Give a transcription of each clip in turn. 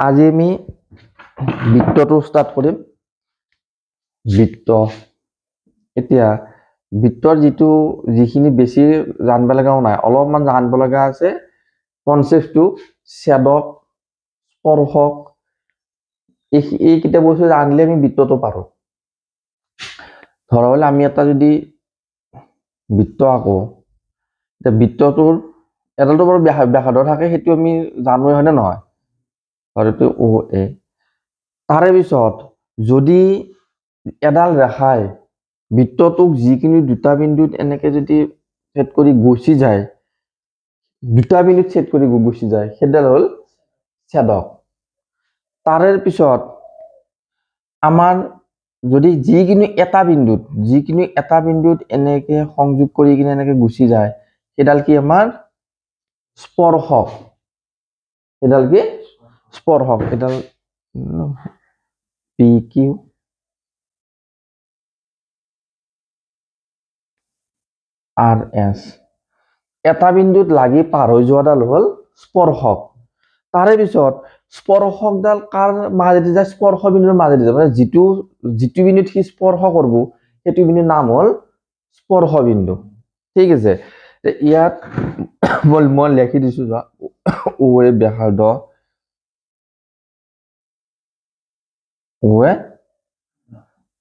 আজি আমি বৃত্তটো ষ্টাৰ্ট কৰিম। বৃত্ত এতিয়া বৃত্তৰ যিখিনি বেছি জানিব লগাও নাই, অলপমান জানিব লগা আছে কনচেপ্টটো, ছেদক, স্পৰ্শক, এইকেইটা বস্তু জানিলে আমি বৃত্তটো পাৰো। ধৰা হলে আমি এটা যদি বৃত্ত আঁকো, এতিয়া বৃত্তটোৰ এডালটো বাৰু ব্যাসাৰ্ধ থাকে, সেইটো আমি জানোৱে, হয়নে নহয়? ধৰটো ও এ। তাৰে পিছত যদি এডাল ৰেখাই বৃত্তটোক যিকোনো দুটা বিন্দুত এনেকে যদি ছেদ কৰি গুচি যায়, দুটা বিন্দুত ছেদ কৰি গুচি যায়, সেইডাল হল ছেদক। তাৰে পিছত আমাৰ যদি যিকোনো এটা বিন্দুত এনেকে সংযোগ কৰি কিনে এনেকে গুচি যায়, সেইডাল কি আমাৰ স্পৰ্শক। এডাল কি স্পৰ্শক। এডাল পি কিউ আৰ এস, এটা বিন্দুত লাগি পাৰ হৈ যোৱাডাল হল স্পৰ্শক। তাৰে পিছত স্পৰ্শকডাল কাৰ মাজেদি যায়? স্পৰ্শ বিন্দুৰ মাজেদি যায়। মানে যিটো বিন্দুত সি স্পৰ্শ কৰিব, সেইটো বিন্দুৰ নাম হল স্পৰ্শ বিন্দু। ঠিক আছে, ইয়াত মই লিখি দিছো, ও এ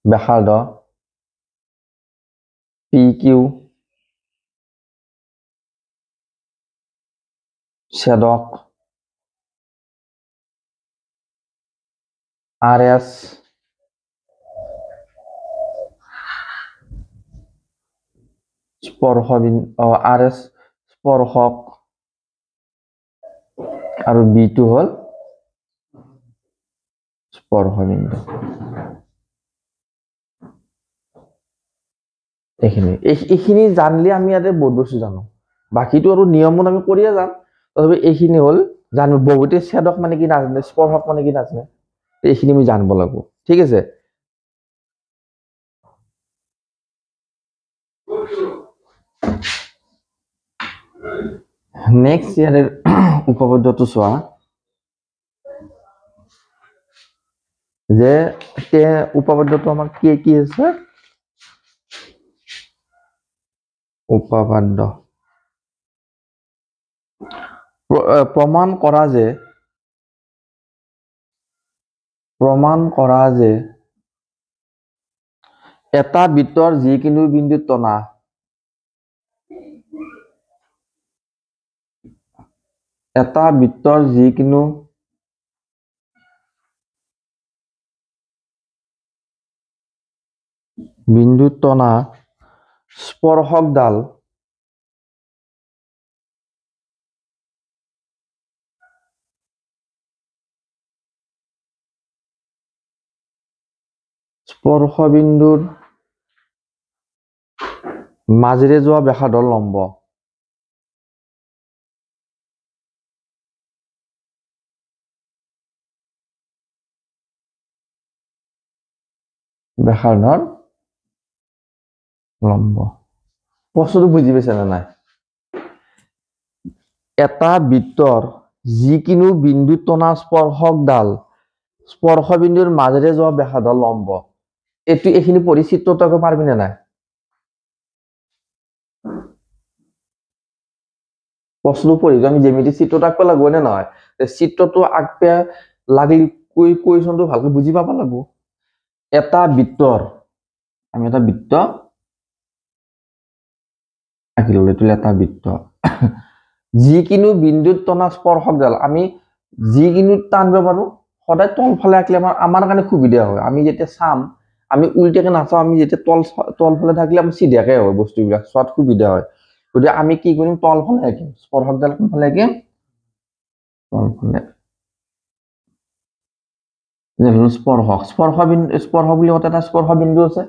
ব্যাসাৰ্ধ, পি কিউ ছেদক, আৰ এস স্পৰ্শ বিন্দু, আৰ এস স্পৰ্শক, আৰু বিটো হল স্পৰ্শ বিন্দু। এইখিনি জানলে আমি ইয়াতে বহুত বস্তু জানো, বাকীটো আৰু নিয়মত আমি কৰিয়ে যাম। তথাপি এইখিনি হল জানো। বহুতে ছেদক মানে কি নাজানে, স্পৰ্শক মানে কি নাজানে, এইখিনি আমি জানিব লাগিব। ঠিক আছে, নেক্সট ইয়াৰে উপপাদ্যটো চোৱা, যে উপপাদ্যটো আমাৰ কি আছে? উপপাদ্য প্ৰমাণ কৰা যে এটা বৃত্তৰ যিকোনো বিন্দুত টনা বিন্দুত টনা স্পৰ্শকডাল স্পৰ্শ বিন্দুৰ মাজেৰে যোৱা ব্যাসাৰ্ধৰ লম্ব। ব্যাসাৰ্ধৰ লম্ব। প্ৰশ্নটো বুজি পাইছে নে নাই? এটা বৃত্তৰ যিকোনো বিন্দুত টনা স্পৰ্শকডাল স্পৰ্শ বিন্দুৰ মাজেৰে যোৱা ব্যাসাৰ্ধৰ লম্ব। এইখিনি পঢ়ি চিত্ৰটো আঁকিব পাৰিবি নে নাই? প্ৰশ্ন পঢ়ি আমি জ্যামিতি চিত্ৰটো আঁকিব লাগিব নে নহয়? চিত্ৰটো আঁকিব লাগিলে কুৱেশ্যনটো ভালকে বুজি পাব লাগিব। এটা বৃত্তৰ, আমি এটা বৃত্ত আঁকি ললো, এইটো এটা বৃত্ত। যিকোনো বিন্দুত টনা স্পৰ্শকডাল আমি যিকোনো টানিব পাৰো, সদায় তলফালে আঁকিলে আমাৰ কাৰণে সুবিধা হয়। আমি যেতিয়া চাম, আমি উল্টাকে নাচাওঁ, আমি যেতিয়া তলফালে থাকিলে আমি চিধাকে হয়, বস্তুবিলাক চোৱাত সুবিধা হয়। গতিকে আমি কি কৰিম? তলফালে আঁকিম। স্পৰ্শকডাল কোনফালে আঁকিম? তলফালে। স্পৰ্শক, স্পৰ্শ বুলি কওঁতে এটা স্পৰ্শ বিন্দু আছে,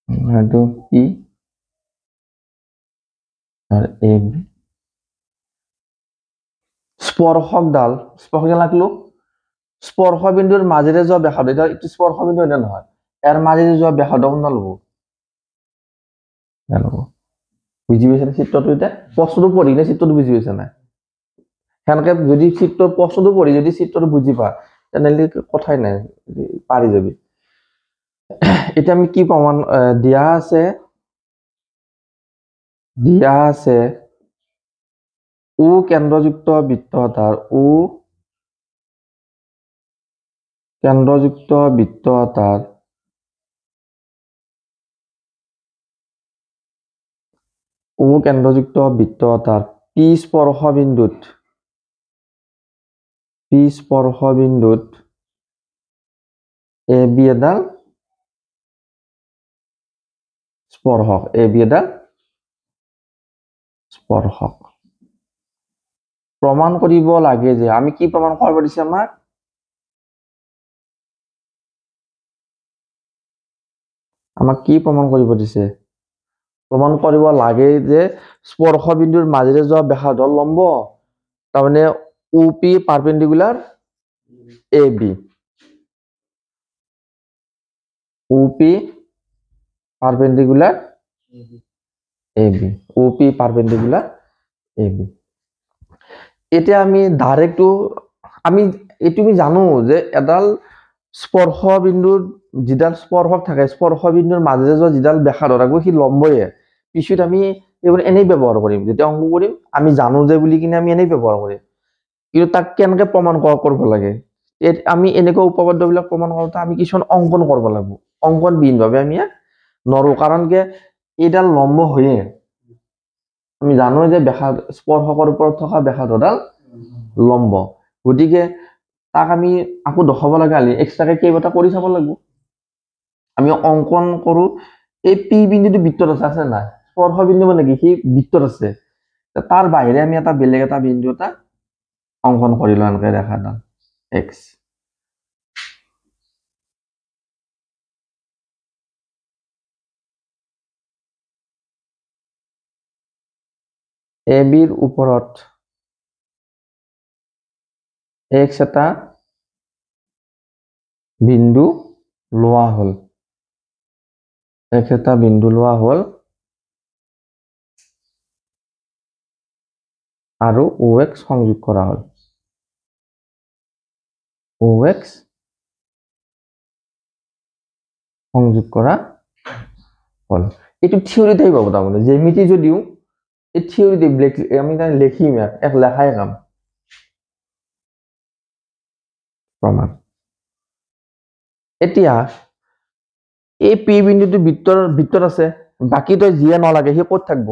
সেইটো কি? স্পৰ্শকডাল আঁকিলো, স্পৰ্শ বিন্দুৰ মাজেৰে যোৱা ব্যাসাৰ্ধ, এইটো স্পৰ্শ বিন্দু হয় নে নহয়? ইয়াৰ মাজেৰে যোৱা ব্যাসাৰ্ধ কোনডাল হ'ব? বুজি পাইছে চিত্ৰটো? এতিয়া প্ৰশ্নটো পঢ়ি কিনে চিত্ৰটো বুজি পাইছে নাই? সেনেকে যদি চিত্ৰৰ প্ৰশ্নটো পঢ়ি যদি চিত্ৰটো বুজি পা তেনেহ'লে কথাই নাই, পাৰি যাবি। এতিয়া আমি কি প্ৰমাণ দিয়া আছে ও কেন্দ্ৰযুক্ত বৃত্ত এটাৰ কেন্দ্ৰযুক্ত বৃত্ত এটাৰ পি স্পৰ্শ বিন্দুত এ বি এডাল স্পৰ্শক, প্ৰমাণ কৰিব লাগে যে আমি কি প্ৰমাণ কৰিব দিছে আমাক, কি প্ৰমাণ কৰিব দিছে, প্ৰমাণ কৰিব লাগে যে স্পৰ্শ বিন্দুৰ মাজেৰে যোৱা ব্যাসাৰ্ধ লম্ব, তাৰমানে OP perpendicular AB, OP perpendicular AB। এতিয়া আমি ডাইৰেক্টটো আমি জানো যে এডাল স্পৰ্শ বিন্দুৰ যিডাল স্পৰ্শক থাকে, স্পৰ্শ বিন্দুৰ মাজেৰে যোৱা যিডাল ব্যাসাৰ্ধ থাকব সি লম্বয়ে। পিছত আমি এইবোৰ এনেই ব্যৱহাৰ কৰিম, যেতিয়া অংক কৰিম আমি জানো যে বুলি কিনে আমি এনেই ব্যৱহাৰ কৰিম। কিন্তু তাক কেনেকে প্ৰমাণ কৰিব লাগে, আমি এনেকুৱা উপপাদ্যবিলাক প্ৰমাণ কৰোঁতে আমি কিছুমান অংকন কৰিব লাগিব। অংকনবিহীনভাৱে আমি নৰো, কাৰণ কি এইডাল লম্ব হয়ে আমি জানো যে স্পৰ্শকৰ ওপৰত থকা ব্যাসাৰ্ধডাল লম্ব, গতিকে তাক আমি আকৌ দেখাব লগা হ'লে এক্সট্ৰাকে কেইবাটা কৰি চাব লাগিব। আমি অংকন কৰো, এই পি বিন্দুটো বৃত্তত আছে নাই, স্পৰ্শ বিন্দু মানে কি সি বৃত্তত আছে, তাৰ বাহিৰে আমি এটা বেলেগ এটা বিন্দু এটা অংকন কৰিলো, এনেকে ৰেখাডাল এক্স। এ বিৰ ওপৰত এক্স এটা বিন্দু লোৱা হল, আৰু OX সংযোগ কৰা হল, এইটো থিয়ৰিত আহিব, তাৰমানে জ্যামিতি যদিও এই থিয়ৰিত আমি লিখিম, এক লেখাই কাম প্ৰমাণ। এতিয়া এই পি বিন্দুটো বৃত্তত আছে, বাকী তই যিয়ে নালাগে সি ক'ত থাকব,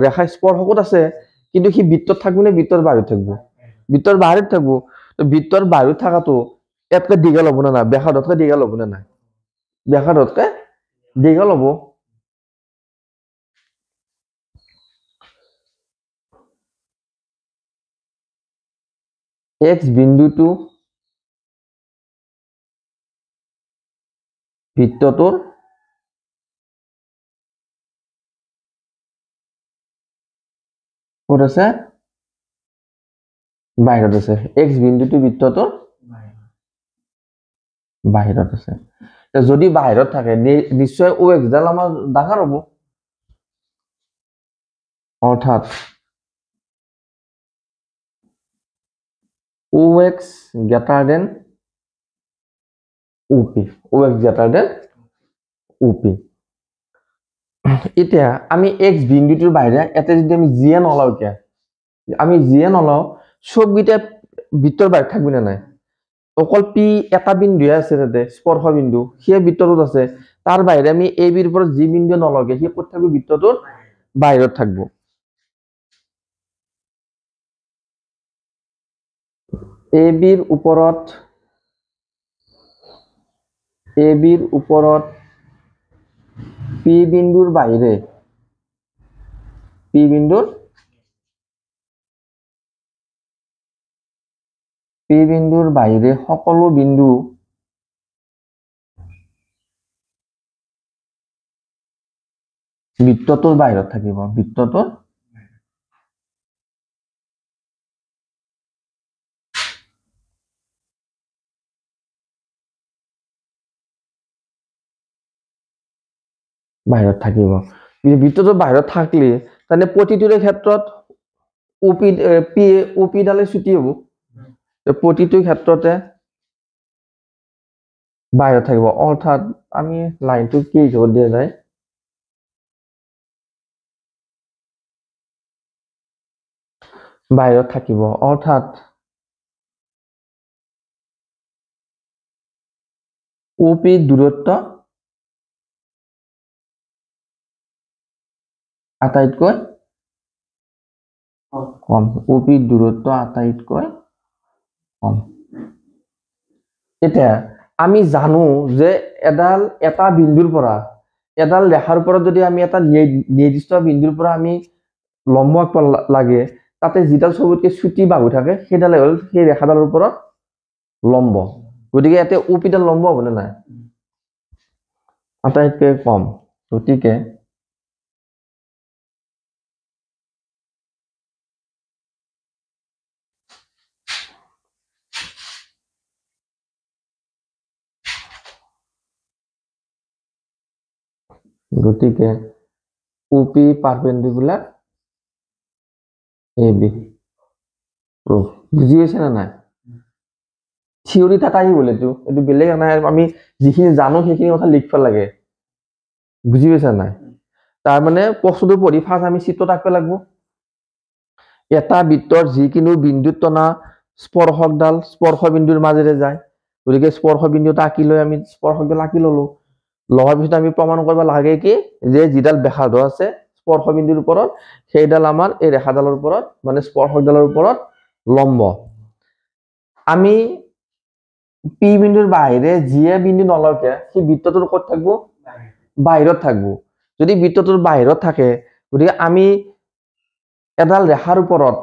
ৰেখা স্পৰ্শকত আছে, কিন্তু সি বৃত্তত থাকব নে বৃত্তৰ বাহিৰত থাকব, বৃত্তৰ বাহিৰত থাকব। বৃত্তৰ বাহিৰত থাকাটো ইয়াতকে দীঘল হ'ব নে নাই, ব্যাসাৰ্ধতকৈ দীঘল হ'ব নে নাই, ব্যাসাৰ্ধতকৈ দীঘল হ'ব। এক্স বিন্দুটো বৃত্তটোৰ ক'ত আছে, বাহিৰত আছে, এক্স বিন্দুটো বৃত্তটোৰ বাহিৰত আছে। যদি বাহিৰত থাকে নিশ্চয় OX ডাল আমাৰ ডাঙৰ হ'ব, অৰ্থাৎ OX greater than OP, এতিয়া আমি এক্স বিন্দুটোৰ বাহিৰে এটা যদি আমি যিয়ে নলওঁ, চবকেইটা বৃত্তৰ বাহিৰত থাকবি নে নাই, অকল পি এটা বিন্দুহে আছে তাতে স্পৰ্শ বিন্দু, সেই বৃত্তটোত আছে, তাৰ বাহিৰে আমি এ বিৰ ওপৰত যি বিন্দু নলগে সি ক'ত থাকব, বৃত্তটোৰ বাহিৰত থাকব। এ বিৰ ওপৰত পি বিন্দুৰ বাহিৰে সকলো বিন্দু বৃত্তটোৰ বাহিৰত থাকিব, বাহিৰত থাকিব। বৃত্তটোৰ বাহিৰত থাকলে তাৰমানে প্ৰতিটোৰে ক্ষেত্ৰত OP P OP ডালে ছুটি হ'ব প্ৰতিটো ক্ষেত্ৰতে বাহিৰত থাকিব অৰ্থাৎ আমি লাইনটো কি হিচাপত দিয়া যায় বাহিৰত থাকিব অৰ্থাৎ OP দূৰত্ব আটাইতকৈ কম OP দূৰত্ব আটাইতকৈ কম এতিয়া আমি জানো যে এটা বিন্দুৰ পৰা এডাল ৰেখাৰ ওপৰত যদি আমি এটা নিৰ্দিষ্ট বিন্দুৰ পৰা আমি লম্ব আঁকিব লাগে তাতে যিডাল সবতকৈ ছুটি বাহু থাকে সেইডালে হ'ল সেই ৰেখাডালৰ ওপৰত লম্ব গতিকে ইয়াতে OP ডাল লম্ব হ'বনে নাই আটাইতকৈ কম গতিকে OP পারপেন্ডিকুলার AB প্রুফ বুঝি গৈছে না নাই থিওরি থাকাই বলে এইটো বেলেগ নাই আমি যিখিনি জানো সেইখিনি কথা লিখব লাগে বুঝি গৈছে নাই তাৰ মানে প্ৰশ্নটো পঢ়ি ফাৰ্ষ্ট আমি চিত্ৰত আঁকিব লাগিব এটা বৃত্তৰ যিকোনো বিন্দুত টনা স্পৰ্শকডাল স্পৰ্শ বিন্দুৰ মাজেৰে যায় গতিকে স্পৰ্শ বিন্দুটা আঁকি লৈ আমি স্পৰ্শকডাল আঁকি ললো লোৱাৰ পিছত আমি প্ৰমাণ কৰিব লাগে কি যে যিডাল ব্যাসাৰ্ধ আছে স্পৰ্শ বিন্দুৰ ওপৰত সেইডাল আমাৰ এই ৰেখাডালৰ ওপৰত মানে স্পৰ্শকডালৰ ওপৰত লম্ব আমি পি বিন্দুৰ বাহিৰে যিয়ে বিন্দু নলকে সেই বৃত্তটোৰ ক'ত থাকব বাহিৰত থাকব যদি বৃত্তটোৰ বাহিৰত থাকে গতিকে আমি এডাল ৰেখাৰ ওপৰত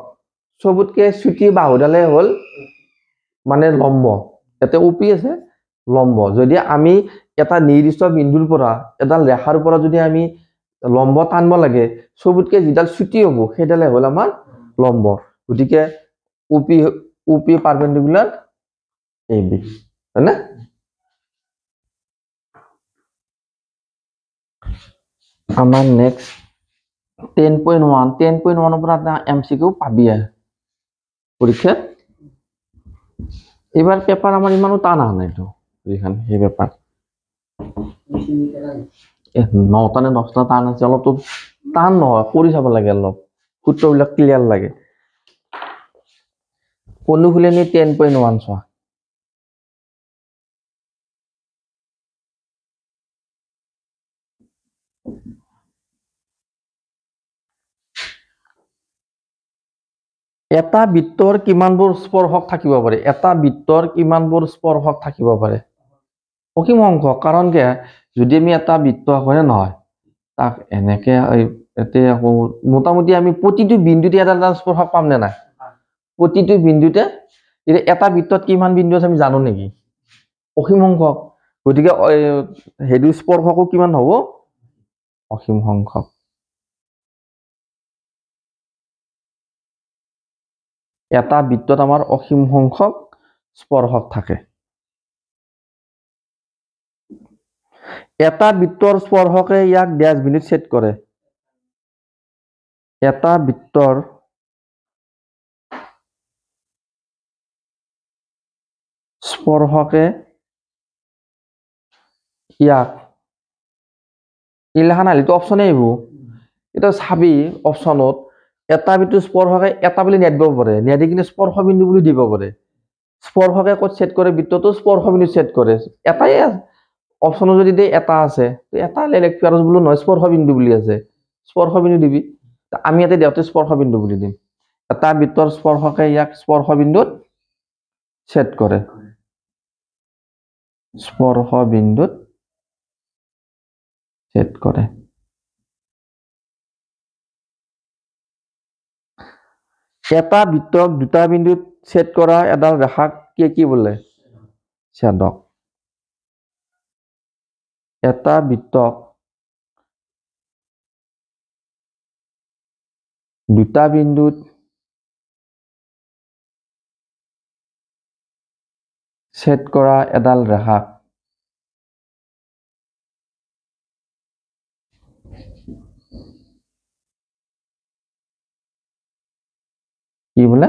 সবতকৈ ছুটি বাহুডালে হ'ল মানে লম্ব এতে OP আছে লম্ব যদি আমি এটা নিৰ্দিষ্ট বিন্দুৰ পৰা এডাল ৰেখাৰ ওপৰত যদি আমি লম্ব টানব লাগে সবতকৈ যিডাল ছুটি হ'ব সেইডালে হ'ল আমাৰ লম্ব গতিকে OP পাৰপেন্ডিকুলাৰ AB হয়নে আমাৰ নেক্সট 10.1 পৰা এটা MCQ পাবিয়ে পৰীক্ষাত এবাৰ পেপাৰ আমাৰ ইমানো টান আহা নাই তো এইখান সেই পেপাৰ 9টা নে 10টা টান আছে অলপতো টান নহয় কৰি চাব লাগে অলপ সূত্ৰবিলাক ক্লিয়াৰ লাগে অনুশীলনী 10.1 চোৱা এটা বৃত্তৰ কিমানবোৰ স্পৰ্শক থাকিব পাৰে এটা বৃত্তৰ কিমানবোৰ স্পৰ্শক থাকিব পাৰে অসীম সংখ্যক কাৰণ কি যদি আমি এটা বৃত্ত আঁকো নহয় তাক এনেকে এতে আকৌ মোটামুটি আমি প্ৰতিটো বিন্দুতে এটা স্পৰ্শক পাম নে নাই প্ৰতিটো বিন্দুতে এটা বৃত্তত কিমান বিন্দু আছে আমি জানো নেকি অসীম সংখ্যক গতিকে হেৰি স্পৰ্শকো কিমান হ'ব অসীম সংখ্যক এটা বৃত্তত আমাৰ অসীম সংখ্যক স্পৰ্শক থাকে এটা বৃত্তৰ স্পৰ্শকে ইয়াক ড্যাশ বিন্দুত ছেদ কৰে এটা বৃত্তৰ স্পৰ্শকে ইয়াক ইলাখান আলিতো অপশনে আহিব এটা চাবি অপশনত এটা বৃত্তৰ স্পৰ্শকে এটা বুলি নেট দিব পাৰে নেদি কিনে স্পৰ্শ বিন্দু বুলি দিব পাৰে স্পৰ্শকে ক'ত ছেদ কৰে বৃত্তটো স্পৰ্শ বিন্দু ছেদ কৰে এটাই অপশনত যদি দে এটা আছে এটা লিখবি আৰু বোলো নহয় স্পৰ্শ বিন্দু বুলি আছে স্পৰ্শ বিন্দু দিবি আমি ইয়াতে দেওতে স্পৰ্শ বিন্দু বুলি দিম এটা বৃত্তৰ স্পৰ্শকে ইয়াক স্পৰ্শ বিন্দুত ছেদ কৰে স্পৰ্শ বিন্দুত ছেদ কৰে এটা বৃত্তক দুটা বিন্দুত ছেদ কৰা এডাল ৰেখাক কি বোলে ছেদক এটা বৃত্তক দুটা বিন্দুত ছেদ কৰা এডাল ৰেখাক কি বোলে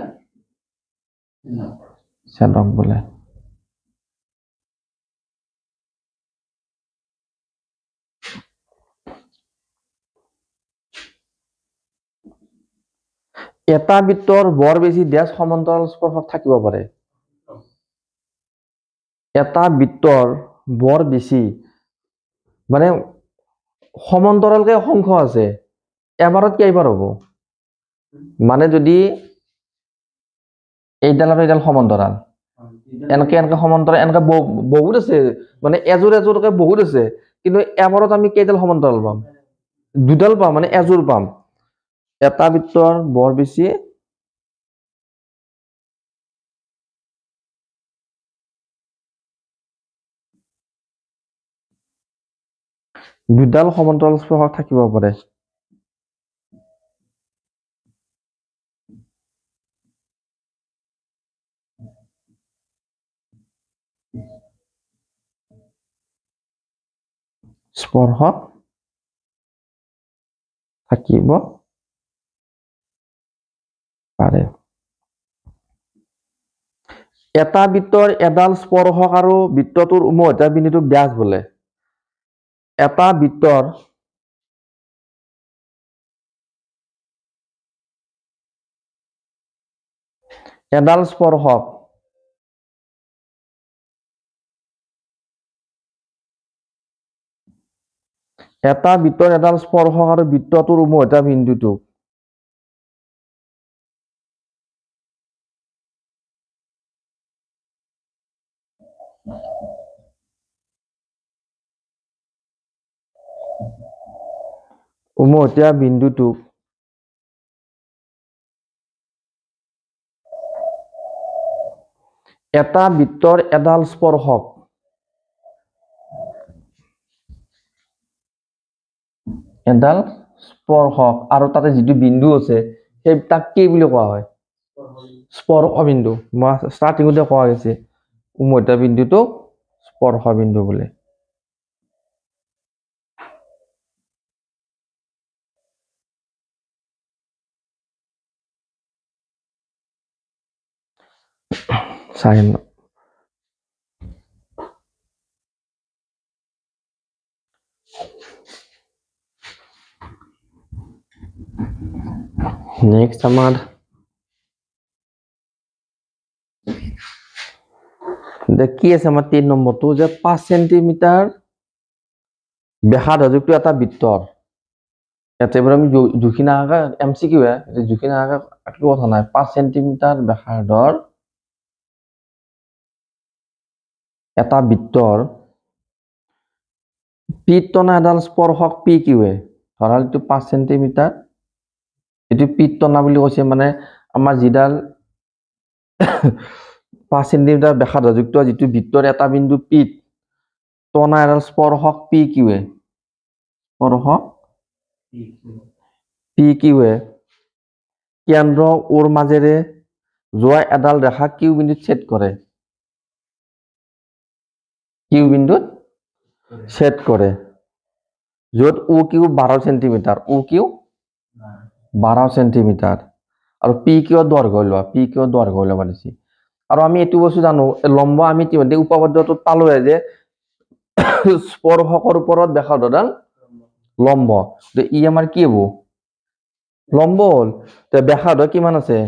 ছেদক বোলে এটা বৃত্তৰ বৰ বেছি ড্যাশ সমান্তৰাল স্পৰ্শক থাকিব পাৰে এটা বৃত্তৰ বৰ বেছি মানে সমান্তৰালকে অসংখ্য আছে এবাৰত কেইবাৰ হ'ব মানে যদি এইডাল আৰু এইডাল সমান্তৰাল এনেকে এনেকে সমান্তৰাল এনেকে বহুত আছে মানে এজোৰ এজোৰকে বহুত আছে কিন্তু এবাৰত আমি কেইডাল সমান্তৰাল পাম দুডাল পাম মানে এজোৰ পাম এটা বৃত্তৰ বৰ বেছি দুডাল সমান্তৰাল স্পৰ্শক থাকিব পাৰে স্পৰ্শক থাকিব পাৰে এটা বৃত্তৰ এডাল স্পৰ্শক আৰু বৃত্তটোৰ উমৈহতীয়া বিন্দুটোক ব্যাস বোলে এটা বৃত্তৰ এডাল স্পৰ্শক এটা বৃত্তৰ এডাল স্পৰ্শক আৰু বৃত্তটোৰ উমৈহতীয়া বিন্দুটোক উমৈহতীয়া বিন্দুটোক এটা বৃত্তৰ এডাল স্পৰ্শক এডাল স্পৰ্শক আৰু তাতে যিটো বিন্দু আছে সেই তাক কি বুলি কোৱা হয় স্পৰ্শ বিন্দু মই ষ্টাৰ্টিংতে কোৱা হৈছে উমৈহতীয়া বিন্দুটোক স্পৰ্শ বিন্দু বোলে চাইন নেক্সট আমাৰ কি আছে আমাৰ 3 নম্বৰটো যে 5 সেন্টিমিটাৰ ব্যাসাৰ্ধযুক্ত এটা বৃত্তৰ এতেবাৰ আমি জুখিনা আগা এমসিকিউ জুখিনা আগা একো কথা নাই 5 সেন্টিমিটার ব্যাসাৰ্ধৰ এটা বৃত্তৰ পিত টনা এডাল স্পৰ্শক পি কিউৱে ধৰাল এইটো 5 সেন্টিমিটাৰ এটো পিত টনা বুলি কৈছে মানে আমাৰ যিডাল 5 সেন্টিমিটাৰ ব্যাসাৰ্ধযুক্ত যিটো বৃত্তৰ এটা বিন্দু পিত টনা এডাল স্পৰ্শক পি কিউৱে স্পৰ্শক পি কিউৱে কেন্দ্ৰ ওৰ মাজেৰে যোৱা এডাল ৰেখা কিউ বিন্দুত ছেদ কৰে কিউ বিন্দুত ছেদ কৰে য'ত O Q 12 centimetre O Q 12 centimetre আৰু পি কিউ দৈৰ্ঘ্য লোৱা পি কিউ দৈৰ্ঘ্য লোৱা দিছি আৰু আমি এটো বস্তু জানো লম্ব আমি ইতিমধ্যে উপপাদ্যটোত পালোৱে যে স্পৰ্শকৰ ওপৰত ব্যাসাৰ্ধডাল লম্ব ই আমাৰ কি হ'ব লম্ব হল তে ব্যাসাৰ্ধ কিমান আছে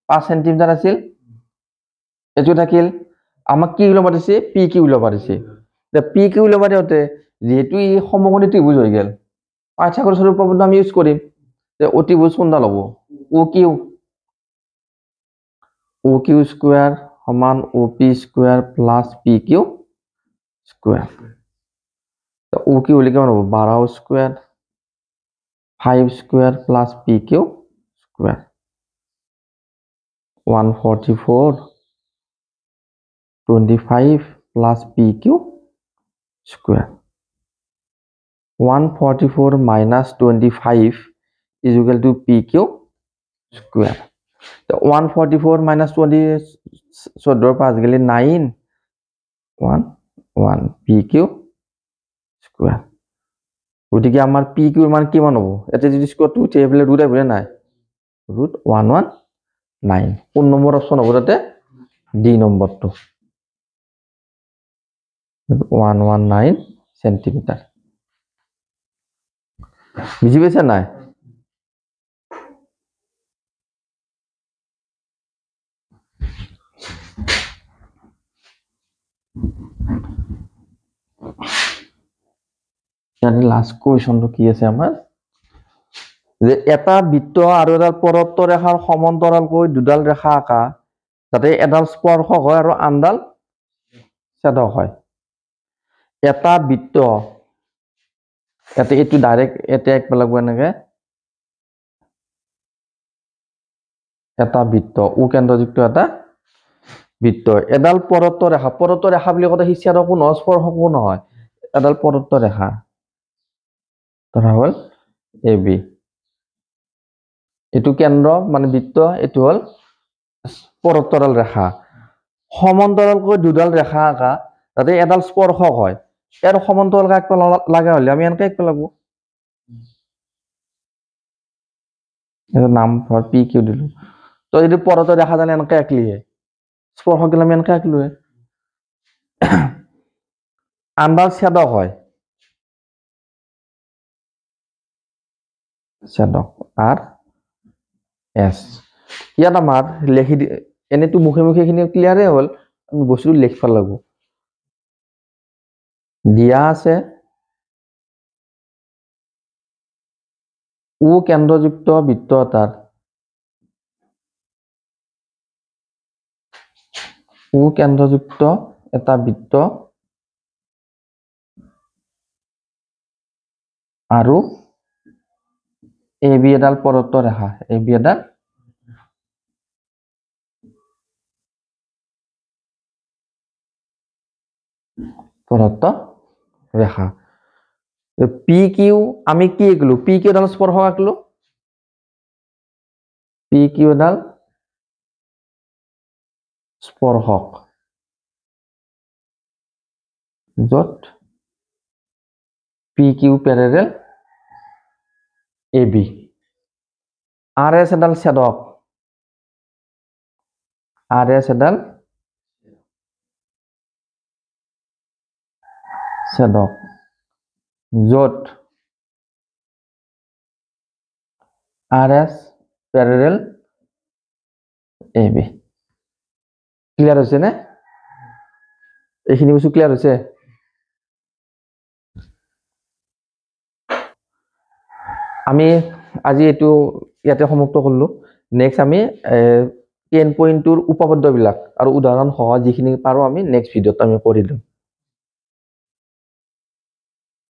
5 সেন্টিমিটার আছিল এটো থাকিল আমাক কি উলাব দিছে পি কিউ উলাব দিছে তে পি কিউ উলাব দিওতে যেহেতু ই সমকোণী ত্ৰিভুজ হৈ গেল পাইথাগোৰাছৰ উপপাদ্য আমি ইউজ কৰিম তে অতিভুজ কোনডাল হ'ব ও কিউ স্কয়ার সমান O P square plus P Q square তো ও কিউ হলে কেমন হবে 12 square 5 square plus P Q square 144 25 plus PQ square 144 minus 25 is equal to PQ square so 144 minus 20 so door pass gele 9 1 1 PQ square ওদিকে আমার PQ এর মান কিমান হ'ব এতে যদি স্কয়ার 2 তে এফালে √, নাই √11 9 কোন নম্বৰ অপচন হ'ব তাতে ডি নম্বৰটো 119 সেন্টিমিটাৰ বুঝি পাইছে নাই লাস্ট কোৱেশ্যনটো কি আছে আমাৰ যে এটা বৃত্ত আৰু এডাল পৰত্ত ৰেখাৰ সমান্তৰালকৈ দুডাল ৰেখা আঁকা যাতে এডাল স্পৰ্শক হয় আৰু আনডাল ছেদক হয় এটা বৃত্ত এটো ডাইৰেক্ট এতে এক পেলাব এনেকে এটা বৃত্ত ও কেন্দ্ৰযুক্ত এটা বৃত্ত এডাল পৰত্ত ৰেখা বুলি কওঁতে সি ছেদকো নহয় স্পৰ্শকো নহয় এডাল পৰত্ত ৰেখা ধৰা হল এ বি এটো কেন্দ্ৰ মানে বৃত্ত এটো হল পৰত্তৰাল ৰেখা সমান্তৰালকৈ দুডাল ৰেখা আঁকা যাতে এডাল স্পৰ্শক হয় এর সমান্তরাল এক লাগা হলে আমি এনকে এক পেলাবো এর নাম ধর পি কিউ দিলু তো যদি পরত দেখা যায় এনকে একলিয়ে স্পর্শক গেলে আমি এনকে একলুয়ে আন্দাজ ছেদক হয় ছেদক আর এস ইয়াত আমার লিখি এনেতো মুখে মুখে খিনি ক্লিয়ারে হল আমি বস্তুটো লিখবা লাগবো দিয়া আছে ও কেন্দ্ৰযুক্ত বৃত্ত এটাৰ ও কেন্দ্ৰযুক্ত এটা বৃত্ত আৰু এ বি এডাল পৰত্ত ৰেখা এ বি এডাল পৰত্ত ৰেখা পি কিউ আমি কি আঁকলো পি কিউ এডাল স্পৰ্শক আঁকলো পি কিউ এডাল স্পৰ্শক যত পি কিউ প্যাৰেলেল এ বি আর এস এডাল ছেদক আর এস এডাল ছেদক যত আর এস প্যারেলাল এ বি ক্লিয়ার হয়েছে না এইখিনি বস্তু ক্লিয়ার হয়েছে আমি আজি এটো ইয়াতে সমাপ্ত করলো নেক্সট আমি 10 পইণ্টৰ উপপাদ্য বিলাক আৰু উদাহৰণ সহ যিখিনি পাৰো আমি নেক্সট ভিডিঅত আমি কৰিলো